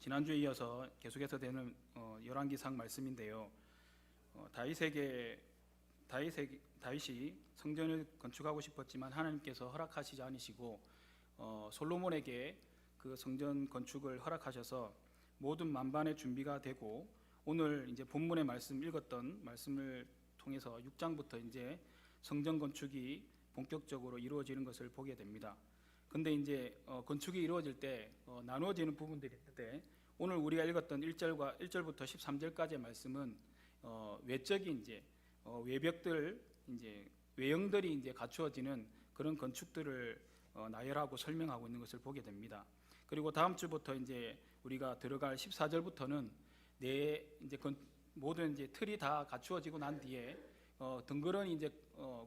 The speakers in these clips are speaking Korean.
지난주에 이어서 계속해서 되는 열왕기상 말씀인데요. 다윗이 성전을 건축하고 싶었지만 하나님께서 허락하시지 않으시고 솔로몬에게 그 성전 건축을 허락하셔서 모든 만반의 준비가 되고, 오늘 이제 본문의 말씀 읽었던 말씀을 통해서 6장부터 이제 성전 건축이 본격적으로 이루어지는 것을 보게 됩니다. 근데 이제 건축이 이루어질 때 나누어지는 부분들이 있는데, 오늘 우리가 읽었던 1절부터 13절까지의 말씀은 외적인 이제 외벽들, 이제 외형들이 이제 갖추어지는 그런 건축들을 나열하고 설명하고 있는 것을 보게 됩니다. 그리고 다음 주부터 이제 우리가 들어갈 14절부터는 이제 모든 이제 틀이 다 갖추어지고 난 뒤에 덩그러니 이제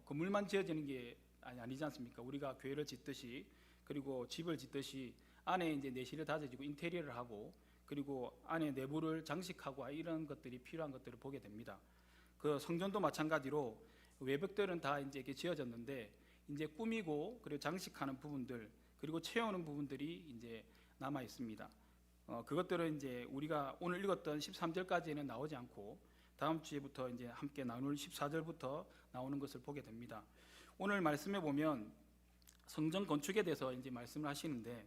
건물만 지어지는 게 아니지 않습니까? 우리가 교회를 짓듯이, 그리고 집을 짓듯이 안에 이제 내실을 다져지고 인테리어를 하고, 그리고 안에 내부를 장식하고 이런 것들이 필요한 것들을 보게 됩니다. 그 성전도 마찬가지로 외벽들은 다 이제 이렇게 지어졌는데, 이제 꾸미고 그리고 장식하는 부분들, 그리고 채우는 부분들이 이제 남아 있습니다. 그것들은 이제 우리가 오늘 읽었던 13절까지는 나오지 않고 다음 주에부터 이제 함께 나눌 14절부터 나오는 것을 보게 됩니다. 오늘 말씀에 보면 성전 건축에 대해서 이제 말씀을 하시는데,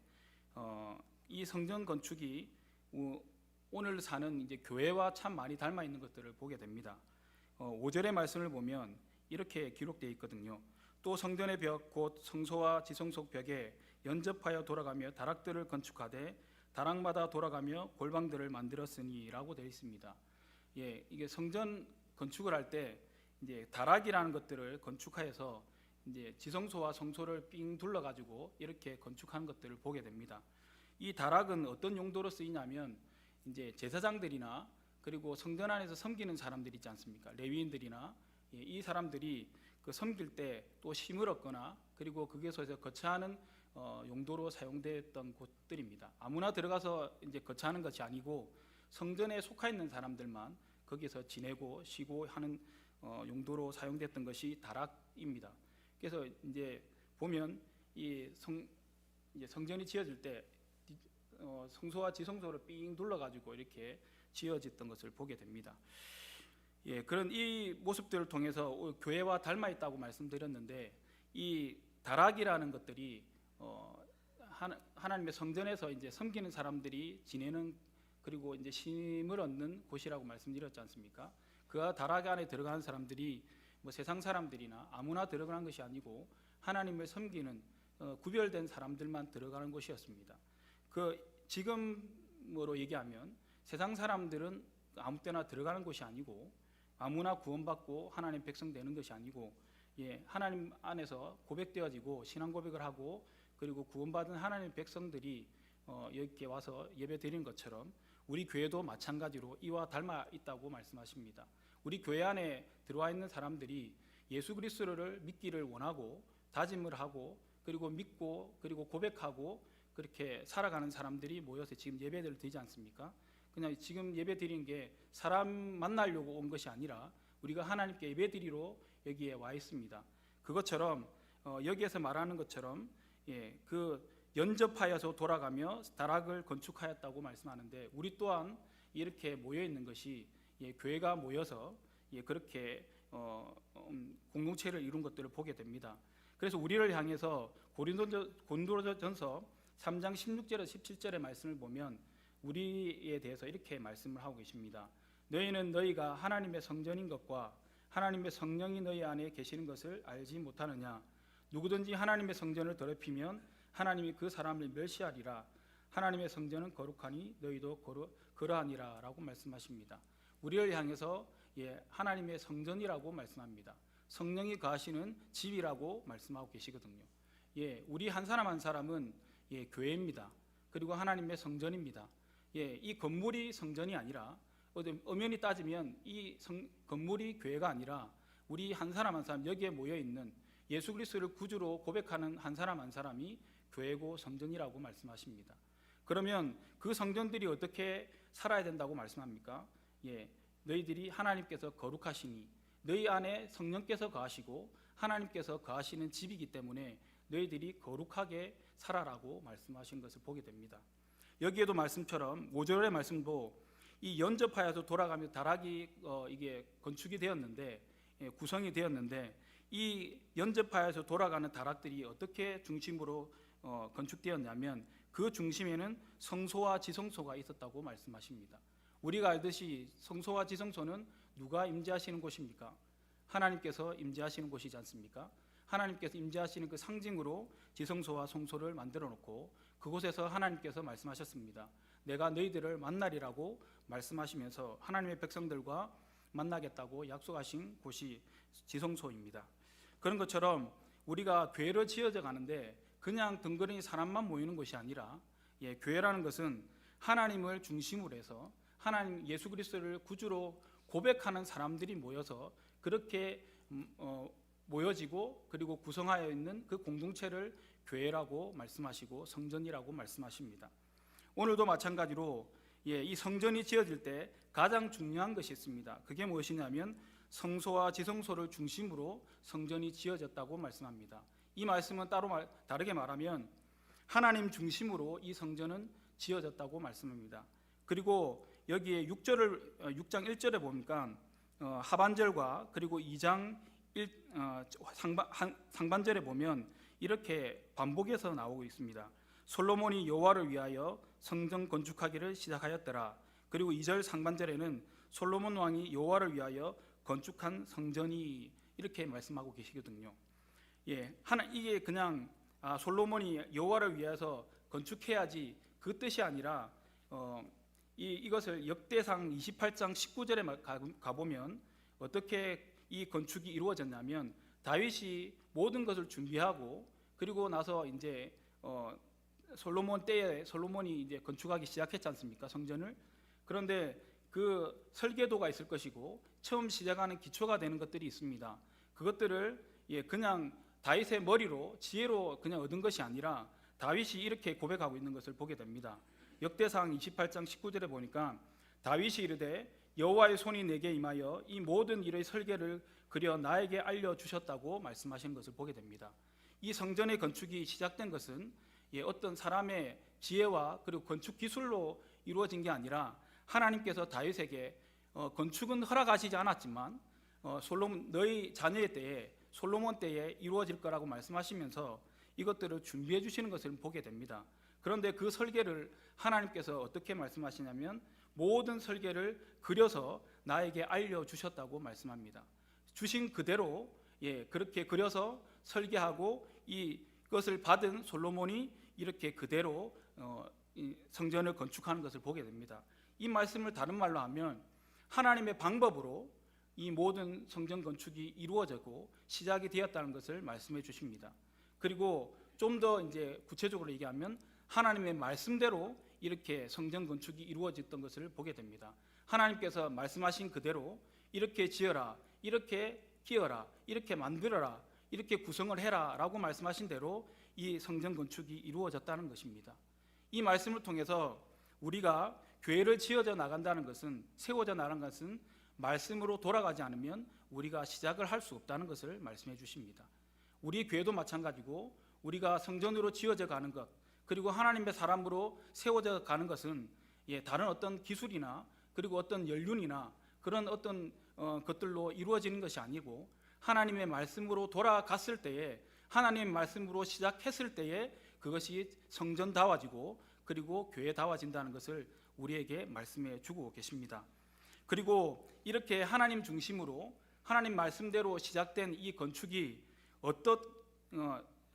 이 성전 건축이 오늘 사는 이제 교회와 참 많이 닮아 있는 것들을 보게 됩니다. 5절의 말씀을 보면 이렇게 기록되어 있거든요. 또 성전의 벽 곧 성소와 지성속 벽에 연접하여 돌아가며 다락들을 건축하되 다락마다 돌아가며 골방들을 만들었으니라고 되어 있습니다. 이게 성전 건축을 할 때 이제 다락이라는 것들을 건축하여서 이제 지성소와 성소를 삥 둘러 가지고 이렇게 건축하는 것들을 보게 됩니다. 이 다락은 어떤 용도로 쓰이냐면, 이제 제사장들이나 그리고 성전 안에서 섬기는 사람들 있지 않습니까? 레위인들이나 이 사람들이 그 섬길 때 또 쉼을 얻거나, 그리고 거기에서 거처하는 용도로 사용됐던 곳들입니다. 아무나 들어가서 이제 거처하는 것이 아니고 성전에 속해 있는 사람들만 거기서 지내고 쉬고 하는 용도로 사용됐던 것이 다락입니다. 그래서 이제 보면 이제 성전이 지어질 때 성소와 지성소를 삥 둘러가지고 이렇게 지어졌던 것을 보게 됩니다. 그런 이 모습들을 통해서 교회와 닮아 있다고 말씀드렸는데, 이 다락이라는 것들이 하나님의 성전에서 이제 섬기는 사람들이 지내는, 그리고 이제 쉼을 얻는 곳이라고 말씀드렸지 않습니까? 그 다락 안에 들어가는 사람들이 뭐 세상 사람들이나 아무나 들어가는 것이 아니고 하나님을 섬기는 구별된 사람들만 들어가는 곳이었습니다. 지금으로 얘기하면 세상 사람들은 아무 때나 들어가는 곳이 아니고, 아무나 구원받고 하나님 백성 되는 것이 아니고, 하나님 안에서 고백되어지고 신앙 고백을 하고 그리고 구원받은 하나님 백성들이 여기에 와서 예배 드리는 것처럼 우리 교회도 마찬가지로 이와 닮아 있다고 말씀하십니다. 우리 교회 안에 들어와 있는 사람들이 예수 그리스도를 믿기를 원하고 다짐을 하고, 그리고 믿고 그리고 고백하고 그렇게 살아가는 사람들이 모여서 지금 예배를 드리지 않습니까? 그냥 지금 예배 드리는 게 사람 만나려고 온 것이 아니라 우리가 하나님께 예배 드리러 여기에 와 있습니다. 그것처럼 여기에서 말하는 것처럼 그 연접하여서 돌아가며 다락을 건축하였다고 말씀하는데, 우리 또한 이렇게 모여 있는 것이 교회가 모여서 그렇게 공동체를 이룬 것들을 보게 됩니다. 그래서 우리를 향해서 고린도전서 3장 16절에서 17절의 말씀을 보면 우리에 대해서 이렇게 말씀을 하고 계십니다. 너희는 너희가 하나님의 성전인 것과 하나님의 성령이 너희 안에 계시는 것을 알지 못하느냐? 누구든지 하나님의 성전을 더럽히면 하나님이 그 사람을 멸시하리라. 하나님의 성전은 거룩하니 너희도 그러하니라 라고 말씀하십니다. 우리를 향해서 하나님의 성전이라고 말씀합니다. 성령이 거하시는 집이라고 말씀하고 계시거든요. 우리 한 사람 한 사람은 교회입니다. 그리고 하나님의 성전입니다. 이 건물이 성전이 아니라, 엄연히 따지면 이 건물이 교회가 아니라 우리 한 사람 한 사람, 여기에 모여 있는 예수 그리스도를 구주로 고백하는 한 사람 한 사람이 교회고 성전이라고 말씀하십니다. 그러면 그 성전들이 어떻게 살아야 된다고 말씀합니까? 너희들이 하나님께서 거룩하시니, 너희 안에 성령께서 거하시고 하나님께서 거하시는 집이기 때문에 너희들이 거룩하게 살아라고 말씀하신 것을 보게 됩니다. 여기에도 말씀처럼 5절의 말씀도 이 연접하여서 돌아가며 다락이 이게 건축이 되었는데, 구성이 되었는데, 이 연접하여서 돌아가는 다락들이 어떻게 중심으로 건축되었냐면 그 중심에는 성소와 지성소가 있었다고 말씀하십니다. 우리가 알듯이 성소와 지성소는 누가 임재하시는 곳입니까? 하나님께서 임재하시는 곳이지 않습니까? 하나님께서 임재하시는 그 상징으로 지성소와 성소를 만들어 놓고 그곳에서 하나님께서 말씀하셨습니다. 내가 너희들을 만나리라고 말씀하시면서 하나님의 백성들과 만나겠다고 약속하신 곳이 지성소입니다. 그런 것처럼 우리가 교회를 지어져 가는데 그냥 덩그러니 사람만 모이는 것이 아니라, 교회라는 것은 하나님을 중심으로 해서 하나님 예수 그리스도를 구주로 고백하는 사람들이 모여서 그렇게 모여지고 그리고 구성하여 있는 그 공동체를 교회라고 말씀하시고 성전이라고 말씀하십니다. 오늘도 마찬가지로 이 성전이 지어질 때 가장 중요한 것이 있습니다. 그게 무엇이냐면 성소와 지성소를 중심으로 성전이 지어졌다고 말씀합니다. 이 말씀은 다르게 말하면 하나님 중심으로 이 성전은 지어졌다고 말씀합니다. 그리고 여기에 6장 1절에 보니까 하반절과 그리고 2장 상반절에 보면 이렇게 반복해서 나오고 있습니다. 솔로몬이 여호와를 위하여 성전 건축하기를 시작하였더라. 그리고 2절 상반절에는 솔로몬 왕이 여호와를 위하여 건축한 성전이 이렇게 말씀하고 계시거든요. 이게 그냥 솔로몬이 여호와를 위해서 건축해야지 그 뜻이 아니라 이것을 역대상 28장 19절에 가보면 어떻게 이 건축이 이루어졌냐면 다윗이 모든 것을 준비하고 그리고 나서 이제 솔로몬 때에 솔로몬이 이제 건축하기 시작했지 않습니까? 성전을. 그런데 그 설계도가 있을 것이고 처음 시작하는 기초가 되는 것들이 있습니다. 그것들을 그냥 다윗의 머리로 지혜로 그냥 얻은 것이 아니라 다윗이 이렇게 고백하고 있는 것을 보게 됩니다. 역대상 28장 19절에 보니까 다윗이 이르되 여호와의 손이 내게 임하여 이 모든 일의 설계를 그려 나에게 알려주셨다고 말씀하신 것을 보게 됩니다. 이 성전의 건축이 시작된 것은 어떤 사람의 지혜와 그리고 건축 기술로 이루어진 게 아니라 하나님께서 다윗에게 건축은 허락하시지 않았지만 너희 자녀의 때에 솔로몬 때에 이루어질 거라고 말씀하시면서 이것들을 준비해 주시는 것을 보게 됩니다. 그런데 그 설계를 하나님께서 어떻게 말씀하시냐면 모든 설계를 그려서 나에게 알려주셨다고 말씀합니다. 주신 그대로 그렇게 그려서 설계하고 이것을 받은 솔로몬이 이렇게 그대로 성전을 건축하는 것을 보게 됩니다. 이 말씀을 다른 말로 하면 하나님의 방법으로 이 모든 성전 건축이 이루어지고 시작이 되었다는 것을 말씀해 주십니다. 그리고 좀 더 이제 구체적으로 얘기하면 하나님의 말씀대로 이렇게 성전 건축이 이루어졌던 것을 보게 됩니다. 하나님께서 말씀하신 그대로 이렇게 지어라, 이렇게 끼어라, 이렇게 만들어라, 이렇게 구성을 해라 라고 말씀하신 대로 이 성전 건축이 이루어졌다는 것입니다. 이 말씀을 통해서 우리가 교회를 지어져 나간다는 것은, 세워져 나가는 것은 말씀으로 돌아가지 않으면 우리가 시작을 할 수 없다는 것을 말씀해 주십니다. 우리 교회도 마찬가지고 우리가 성전으로 지어져 가는 것, 그리고 하나님의 사람으로 세워져 가는 것은 다른 어떤 기술이나 그리고 어떤 연륜이나 그런 어떤 것들로 이루어지는 것이 아니고 하나님의 말씀으로 돌아갔을 때에, 하나님의 말씀으로 시작했을 때에 그것이 성전다워지고 그리고 교회다워진다는 것을 우리에게 말씀해 주고 계십니다. 그리고 이렇게 하나님 중심으로 하나님 말씀대로 시작된 이 건축이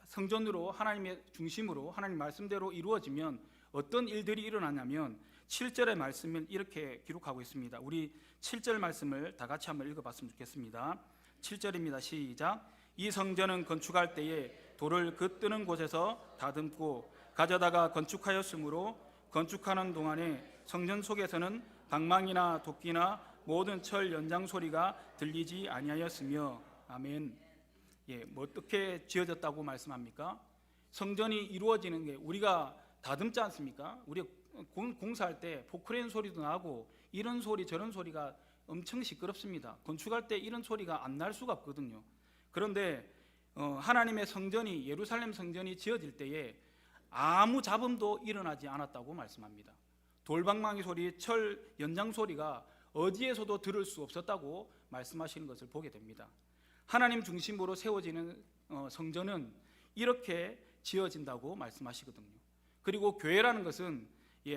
성전으로 하나님의 중심으로 하나님 말씀대로 이루어지면 어떤 일들이 일어나냐면 7절의 말씀을 이렇게 기록하고 있습니다. 우리 7절 말씀을 다 같이 한번 읽어봤으면 좋겠습니다. 7절입니다. 시작. 이 성전은 건축할 때에 돌을 그 뜨는 곳에서 다듬고 가져다가 건축하였으므로 건축하는 동안에 성전 속에서는 방망이나 도끼나 모든 철 연장 소리가 들리지 아니하였으며. 아멘. 어떻게 지어졌다고 말씀합니까? 성전이 이루어지는 게 우리가 다듬지 않습니까? 우리 공사할 때 포크레인 소리도 나고 이런 소리 저런 소리가 엄청 시끄럽습니다. 건축할 때 이런 소리가 안 날 수가 없거든요. 그런데 하나님의 성전이, 예루살렘 성전이 지어질 때에 아무 잡음도 일어나지 않았다고 말씀합니다. 돌방망이 소리, 철 연장 소리가 어디에서도 들을 수 없었다고 말씀하시는 것을 보게 됩니다. 하나님 중심으로 세워지는 성전은 이렇게 지어진다고 말씀하시거든요. 그리고 교회라는 것은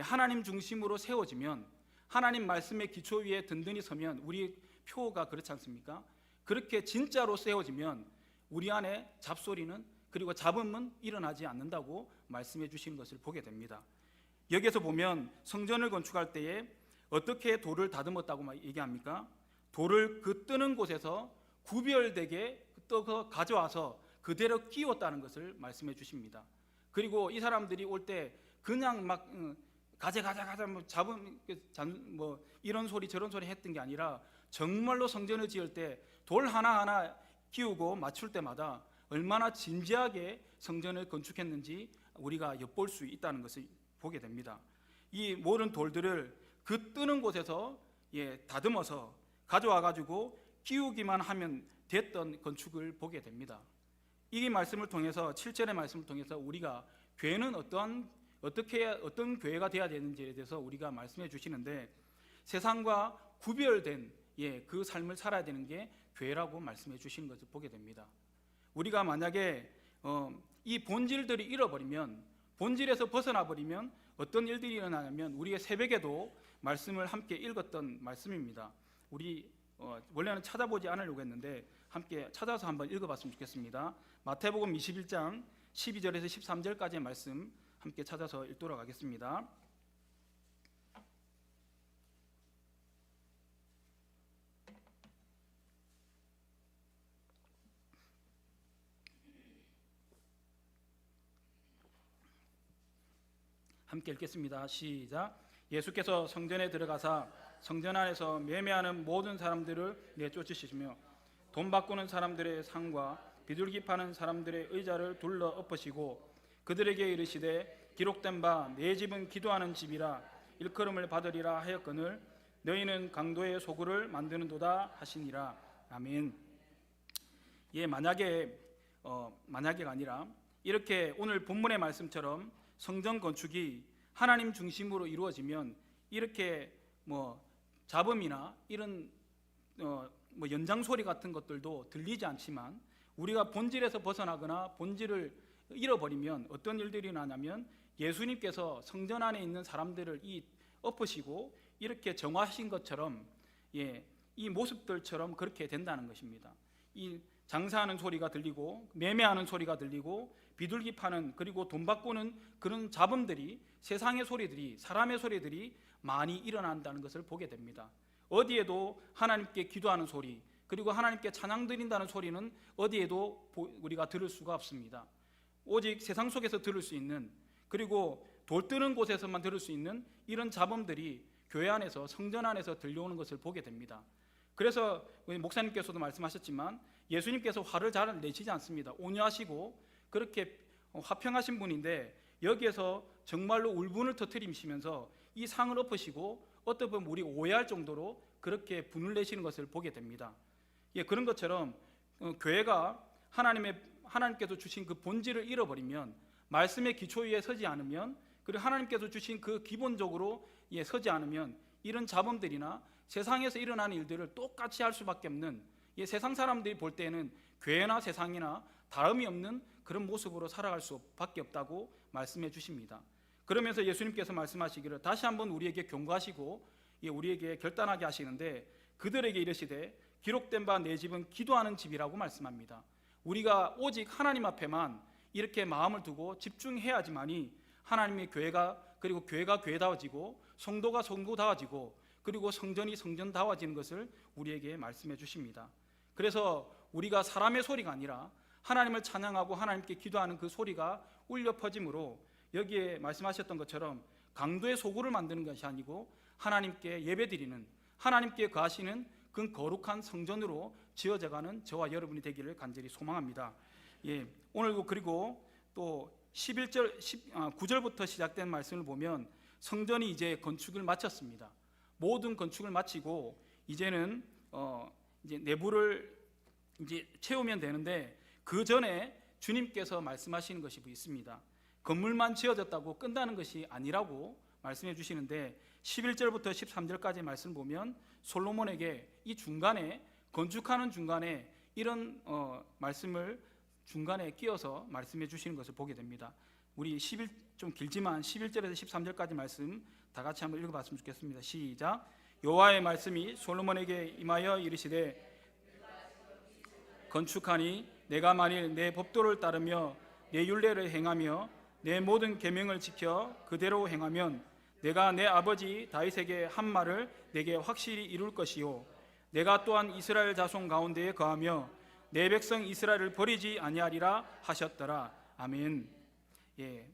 하나님 중심으로 세워지면, 하나님 말씀의 기초 위에 든든히 서면, 우리 표가 그렇지 않습니까? 그렇게 진짜로 세워지면 우리 안에 잡소리는, 그리고 잡음은 일어나지 않는다고 말씀해 주시는 것을 보게 됩니다. 여기에서 보면 성전을 건축할 때에 어떻게 돌을 다듬었다고 얘기합니까? 돌을 그 뜨는 곳에서 구별되게 떠서 가져와서 그대로 끼웠다는 것을 말씀해 주십니다. 그리고 이 사람들이 올 때 그냥 막 가자 뭐 잡음 뭐 이런 소리 저런 소리 했던 게 아니라, 정말로 성전을 지을 때 돌 하나하나 끼우고 맞출 때마다 얼마나 진지하게 성전을 건축했는지 우리가 엿볼 수 있다는 것을 보게 됩니다. 이 모든 돌들을 그 뜨는 곳에서 다듬어서 가져와 가지고 끼우기만 하면 됐던 건축을 보게 됩니다. 이 말씀을 통해서, 7절의 말씀을 통해서 우리가 교회는 어떤 교회가 되어야 되는지에 대해서 우리가 말씀해 주시는데, 세상과 구별된 그 삶을 살아야 되는 게 교회라고 말씀해 주시는 것을 보게 됩니다. 우리가 만약에 이 본질들이 잃어버리면, 본질에서 벗어나 버리면 어떤 일들이 일어나냐면, 우리의 새벽에도 말씀을 함께 읽었던 말씀입니다. 우리 원래는 찾아보지 않으려고 했는데 함께 찾아서 한번 읽어봤으면 좋겠습니다. 마태복음 21장 12절에서 13절까지의 말씀 함께 찾아서 읽도록 하겠습니다. 함께 읽겠습니다. 시작. 예수께서 성전에 들어가사 성전 안에서 매매하는 모든 사람들을 내쫓으시며 돈 바꾸는 사람들의 상과 비둘기 파는 사람들의 의자를 둘러 엎으시고 그들에게 이르시되 기록된 바 내 집은 기도하는 집이라 일컬음을 받으리라 하였거늘 너희는 강도의 소굴을 만드는도다 하시니라. 아멘. 만약에가 아니라 이렇게 오늘 본문의 말씀처럼 성전 건축이 하나님 중심으로 이루어지면 이렇게 잡음이나 이런 연장 소리 같은 것들도 들리지 않지만, 우리가 본질에서 벗어나거나 본질을 잃어버리면 어떤 일들이 나냐면, 예수님께서 성전 안에 있는 사람들을 엎으시고 이렇게 정화하신 것처럼 이 모습들처럼 그렇게 된다는 것입니다. 이 장사하는 소리가 들리고 매매하는 소리가 들리고 비둘기 파는, 그리고 돈 바꾸는 그런 잡음들이, 세상의 소리들이, 사람의 소리들이 많이 일어난다는 것을 보게 됩니다. 어디에도 하나님께 기도하는 소리, 그리고 하나님께 찬양 드린다는 소리는 어디에도 우리가 들을 수가 없습니다. 오직 세상 속에서 들을 수 있는, 그리고 돌 뜨는 곳에서만 들을 수 있는 이런 잡음들이 교회 안에서, 성전 안에서 들려오는 것을 보게 됩니다. 그래서 목사님께서도 말씀하셨지만 예수님께서 화를 잘 내시지 않습니다. 온유하시고 그렇게 화평하신 분인데, 여기에서 정말로 울분을 터뜨리시면서 이 상을 엎으시고 어떻게 보면 우리가 오해할 정도로 그렇게 분을 내시는 것을 보게 됩니다. 그런 것처럼 교회가 하나님께서 주신 그 본질을 잃어버리면, 말씀의 기초 위에 서지 않으면, 그리고 하나님께서 주신 그 기본적으로 서지 않으면 이런 잡음들이나 세상에서 일어나는 일들을 똑같이 할 수밖에 없는, 세상 사람들이 볼 때는 교회나 세상이나 다름이 없는 그런 모습으로 살아갈 수밖에 없다고 말씀해 주십니다. 그러면서 예수님께서 말씀하시기를 다시 한번 우리에게 경고하시고 우리에게 결단하게 하시는데, 그들에게 이르시되 기록된 바 내 집은 기도하는 집이라고 말씀합니다. 우리가 오직 하나님 앞에만 이렇게 마음을 두고 집중해야지만이 하나님의 교회가, 그리고 교회가 교회다워지고 성도가 성도다워지고 그리고 성전이 성전다워지는 것을 우리에게 말씀해 주십니다. 그래서 우리가 사람의 소리가 아니라 하나님을 찬양하고 하나님께 기도하는 그 소리가 울려 퍼짐으로, 여기에 말씀하셨던 것처럼 강도의 소굴을 만드는 것이 아니고 하나님께 예배드리는, 하나님께 거하시는 그 거룩한 성전으로 지어져가는 저와 여러분이 되기를 간절히 소망합니다. 오늘 그리고 또 9절부터 시작된 말씀을 보면 성전이 이제 건축을 마쳤습니다. 모든 건축을 마치고 이제는 이제 내부를 이제 채우면 되는데, 그 전에 주님께서 말씀하시는 것이 있습니다. 건물만 지어졌다고 끝나는 것이 아니라고 말씀해 주시는데 11절부터 13절까지 말씀 보면 솔로몬에게 이 중간에 건축하는 중간에 이런 말씀을 중간에 끼어서 말씀해 주시는 것을 보게 됩니다. 우리 좀 길지만 11절에서 13절까지 말씀 다 같이 한번 읽어봤으면 좋겠습니다. 시작. 여호와의 말씀이 솔로몬에게 임하여 이르시되 건축하니 내가 만일 내 법도를 따르며 내 율례를 행하며 내 모든 계명을 지켜 그대로 행하면 내가 내 아버지 다윗에게 한 말을 내게 확실히 이룰 것이요 내가 또한 이스라엘 자손 가운데에 거하며 내 백성 이스라엘을 버리지 아니하리라 하셨더라. 아멘.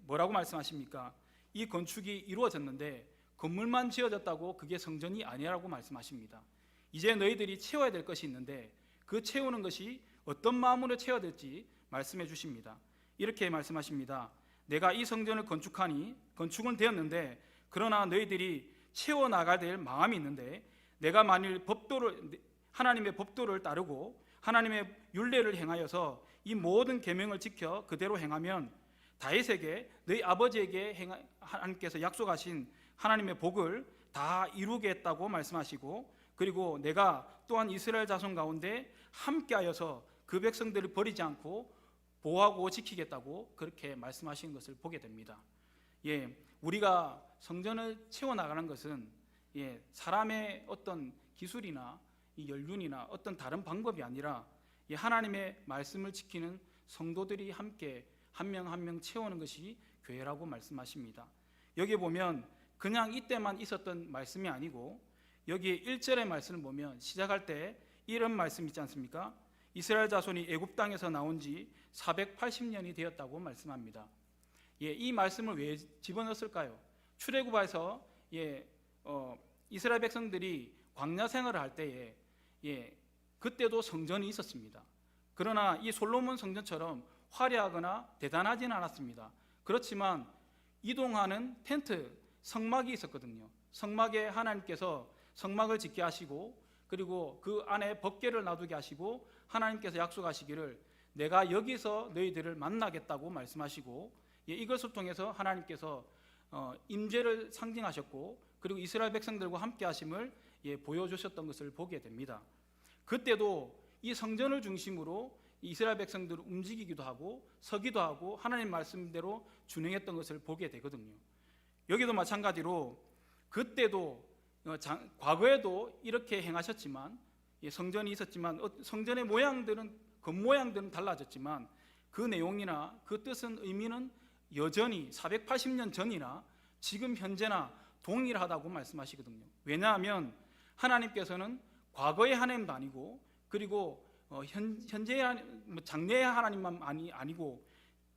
뭐라고 말씀하십니까? 이 건축이 이루어졌는데 건물만 지어졌다고 그게 성전이 아니라고 말씀하십니다. 이제 너희들이 채워야 될 것이 있는데 그 채우는 것이 어떤 마음으로 채워야 될지 말씀해 주십니다. 이렇게 말씀하십니다. 내가 이 성전을 건축하니 건축은 되었는데 그러나 너희들이 채워나가야 될 마음이 있는데 내가 만일 하나님의 법도를 따르고 하나님의 율례를 행하여서 이 모든 계명을 지켜 그대로 행하면 다윗에게 너희 아버지에게 하나님께서 약속하신 하나님의 복을 다 이루겠다고 말씀하시고 그리고 내가 또한 이스라엘 자손 가운데 함께하여서 그 백성들을 버리지 않고 보호하고 지키겠다고 그렇게 말씀하시는 것을 보게 됩니다. 우리가 성전을 채워나가는 것은 사람의 어떤 기술이나 연륜이나 어떤 다른 방법이 아니라 하나님의 말씀을 지키는 성도들이 함께 한 명 한 명 채우는 것이 교회라고 말씀하십니다. 여기 보면 그냥 이때만 있었던 말씀이 아니고 여기 1절의 말씀을 보면 시작할 때 이런 말씀 있지 않습니까? 이스라엘 자손이 애굽 땅에서 나온 지 480년이 되었다고 말씀합니다. 이 말씀을 왜 집어넣었을까요? 출애굽에서 이스라엘 백성들이 광야 생활을 할 때에 그때도 성전이 있었습니다. 그러나 이 솔로몬 성전처럼 화려하거나 대단하지는 않았습니다. 그렇지만 이동하는 텐트, 성막이 있었거든요. 성막에 하나님께서 성막을 짓게 하시고 그리고 그 안에 법궤를 놔두게 하시고 하나님께서 약속하시기를 내가 여기서 너희들을 만나겠다고 말씀하시고 이것을 통해서 하나님께서 임재를 상징하셨고 그리고 이스라엘 백성들과 함께 하심을 보여주셨던 것을 보게 됩니다. 그때도 이 성전을 중심으로 이스라엘 백성들을 움직이기도 하고 서기도 하고 하나님 말씀대로 준행했던 것을 보게 되거든요. 여기도 마찬가지로 그때도 과거에도 이렇게 행하셨지만 성전이 있었지만 성전의 모양들은 겉모양들은 달라졌지만 그 내용이나 그 뜻은 의미는 여전히 480년 전이나 지금 현재나 동일하다고 말씀하시거든요. 왜냐하면 하나님께서는 과거의 하나님도 아니고 그리고 현재의 장래의 하나님만 아니고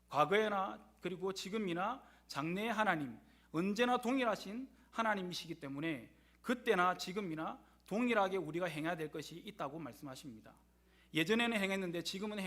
과거에나 그리고 지금이나 장래의 하나님 언제나 동일하신 하나님이시기 때문에 그때나 지금이나 동일하게 우리가 행해야 될 것이 있다고 말씀하십니다. 예전에는 행했는데 지금은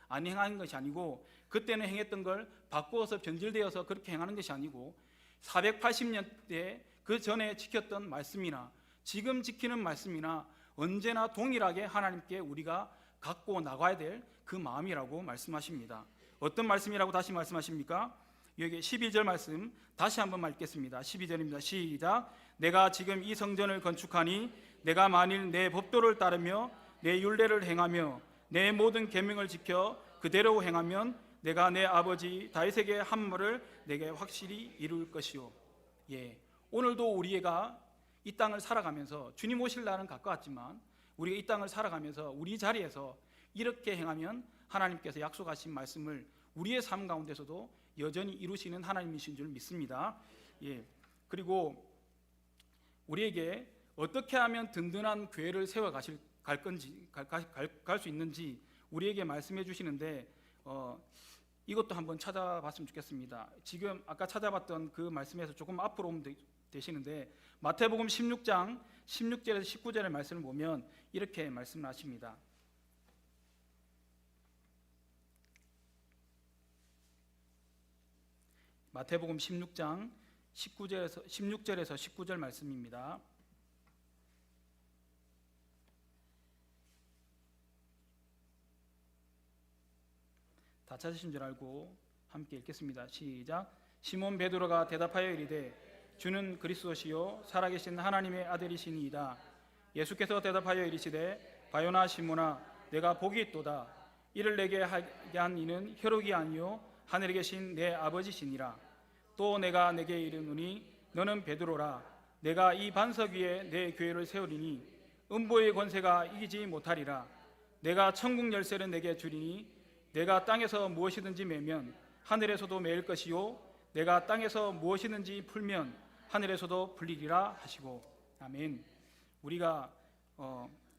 안 행하는 것이 아니고 그때는 행했던 걸 바꾸어서 변질되어서 그렇게 행하는 것이 아니고 480년대 그 전에 지켰던 말씀이나 지금 지키는 말씀이나 언제나 동일하게 하나님께 우리가 갖고 나가야 될 그 마음이라고 말씀하십니다. 어떤 말씀이라고 다시 말씀하십니까? 여기 12절 말씀 다시 한번 읽겠습니다. 12절입니다. 시작. 내가 지금 이 성전을 건축하니 내가 만일 내 법도를 따르며 내 율례를 행하며 내 모든 계명을 지켜 그대로 행하면 내가 내 아버지 다윗에게 한 말을 내게 확실히 이룰 것이요. 오늘도 우리가 이 땅을 살아가면서 주님 오실 날은 가까웠지만 우리가 이 땅을 살아가면서 우리 자리에서 이렇게 행하면 하나님께서 약속하신 말씀을 우리의 삶 가운데서도 여전히 이루시는 하나님이신 줄 믿습니다. 그리고 우리에게 어떻게 하면 든든한 교회를 세워 갈 수 있는지 우리에게 말씀해 주시는데 이것도 한번 찾아봤으면 좋겠습니다. 지금 아까 찾아봤던 그 말씀에서 조금 앞으로 오면 되시는데 마태복음 16장 16절에서 19절의 말씀을 보면 이렇게 말씀을 하십니다. 마태복음 16장 16절에서 19절 말씀입니다. 다 찾으신 줄 알고 함께 읽겠습니다. 시작. 시몬 베드로가 대답하여 이르되 주는 그리스도시요 살아계신 하나님의 아들이시니이다. 예수께서 대답하여 이르시되 바요나 시몬아 내가 복이 있도다. 이를 내게 하게 한 이는 혈육이 아니요 하늘에 계신 내 아버지시니라. 또 내가 내게 이르노니 너는 베드로라. 내가 이 반석 위에 내 교회를 세우리니 음보의 권세가 이기지 못하리라. 내가 천국 열쇠를 내게 주리니 내가 땅에서 무엇이든지 매면 하늘에서도 매일 것이요 내가 땅에서 무엇이든지 풀면 하늘에서도 풀리리라 하시고. 아멘. 우리가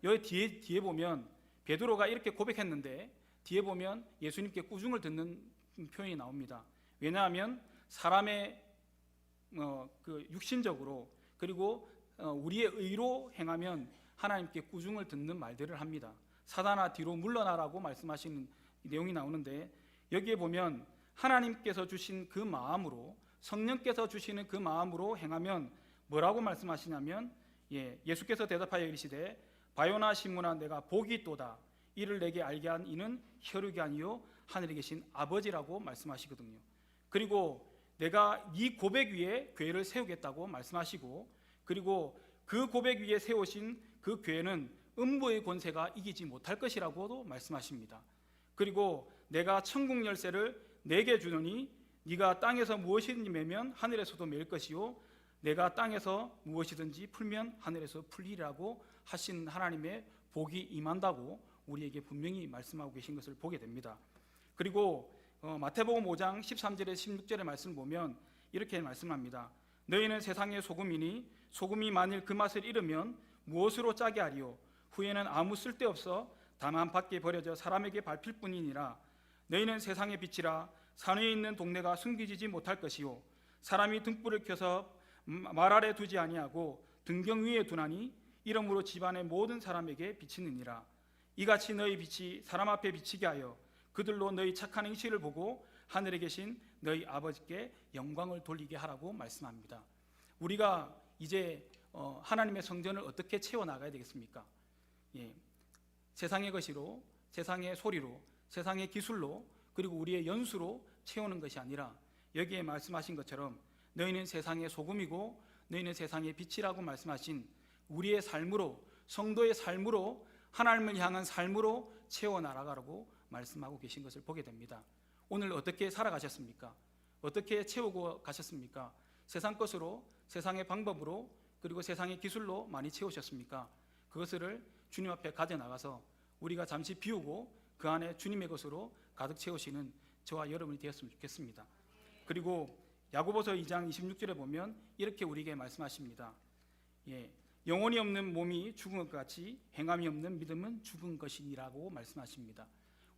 여기 뒤에 보면 베드로가 이렇게 고백했는데 뒤에 보면 예수님께 꾸중을 듣는 표현이 나옵니다. 왜냐하면 사람의 그 육신적으로 그리고 우리의 의로 행하면 하나님께 꾸중을 듣는 말들을 합니다. 사단아 뒤로 물러나라고 말씀하시는 내용이 나오는데 여기에 보면 하나님께서 주신 그 마음으로 성령께서 주시는 그 마음으로 행하면 뭐라고 말씀하시냐면 예수께서 대답하여 이르시되 바요나 시몬아 내가 복이 있도다. 이를 내게 알게 한 이는 혈육이 아니요 하늘에 계신 아버지라고 말씀하시거든요. 그리고 내가 이 고백 위에 교회를 세우겠다고 말씀하시고 그리고 그 고백 위에 세우신 그 교회는 음부의 권세가 이기지 못할 것이라고도 말씀하십니다. 그리고 내가 천국 열쇠를 내게 주노니 네가 땅에서 무엇이든지 매면 하늘에서도 매일 것이요 내가 땅에서 무엇이든지 풀면 하늘에서 풀리라고 하신 하나님의 복이 임한다고 우리에게 분명히 말씀하고 계신 것을 보게 됩니다. 그리고 마태복음 5장 13절에 16절의 말씀을 보면 이렇게 말씀합니다. 너희는 세상의 소금이니 소금이 만일 그 맛을 잃으면 무엇으로 짜게 하리요 후에는 아무 쓸데없어 다만 밖에 버려져 사람에게 밟힐 뿐이니라. 너희는 세상의 빛이라 산 위에 있는 동네가 숨기지지 못할 것이요 사람이 등불을 켜서 말 아래 두지 아니하고 등경 위에 두나니 이러므로 집안의 모든 사람에게 비치느니라. 이같이 너희 빛이 사람 앞에 비치게 하여 그들로 너희 착한 행실을 보고 하늘에 계신 너희 아버지께 영광을 돌리게 하라고 말씀합니다. 우리가 이제 하나님의 성전을 어떻게 채워나가야 되겠습니까? 세상의 것으로, 세상의 소리로, 세상의 기술로 그리고 우리의 연수로 채우는 것이 아니라 여기에 말씀하신 것처럼 너희는 세상의 소금이고 너희는 세상의 빛이라고 말씀하신 우리의 삶으로 성도의 삶으로 하나님을 향한 삶으로 채워나가라고 말씀하고 계신 것을 보게 됩니다. 오늘 어떻게 살아가셨습니까? 어떻게 채우고 가셨습니까? 세상 것으로 세상의 방법으로 그리고 세상의 기술로 많이 채우셨습니까? 그것을 주님 앞에 가져나가서 우리가 잠시 비우고 그 안에 주님의 것으로 가득 채우시는 저와 여러분이 되었으면 좋겠습니다. 그리고 야고보서 2장 26절에 보면 이렇게 우리에게 말씀하십니다. 영혼이 없는 몸이 죽은 것 같이 행함이 없는 믿음은 죽은 것이니라고 말씀하십니다.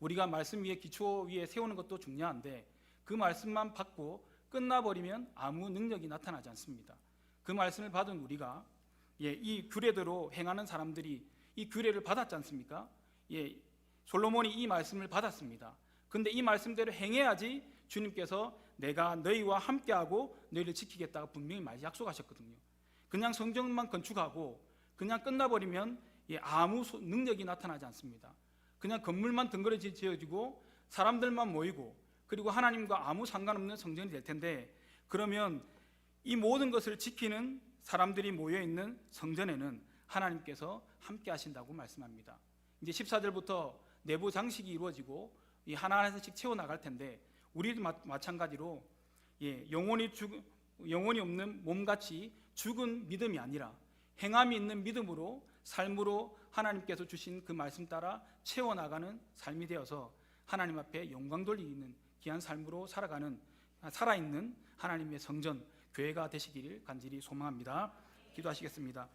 우리가 말씀 위에 기초 위에 세우는 것도 중요한데 그 말씀만 받고 끝나버리면 아무 능력이 나타나지 않습니다. 그 말씀을 받은 우리가 이 규례대로 행하는 사람들이 이 규례를 받았지 않습니까? 솔로몬이 이 말씀을 받았습니다. 근데 이 말씀대로 행해야지 주님께서 내가 너희와 함께하고 너희를 지키겠다고 분명히 많이 약속하셨거든요. 그냥 성전만 건축하고 그냥 끝나버리면 아무 능력이 나타나지 않습니다. 그냥 건물만 덩그러니 지어지고 사람들만 모이고 그리고 하나님과 아무 상관없는 성전이 될 텐데 그러면 이 모든 것을 지키는 사람들이 모여있는 성전에는 하나님께서 함께 하신다고 말씀합니다. 이제 14절부터 내부 장식이 이루어지고 이 하나하나씩 채워나갈 텐데 우리도 마찬가지로 영혼이 없는 몸같이 죽은 믿음이 아니라 행함이 있는 믿음으로 삶으로 하나님께서 주신 그 말씀 따라 채워나가는 삶이 되어서 하나님 앞에 영광 돌리는 귀한 삶으로 살아있는 하나님의 성전, 교회가 되시기를 간절히 소망합니다. 기도하시겠습니다.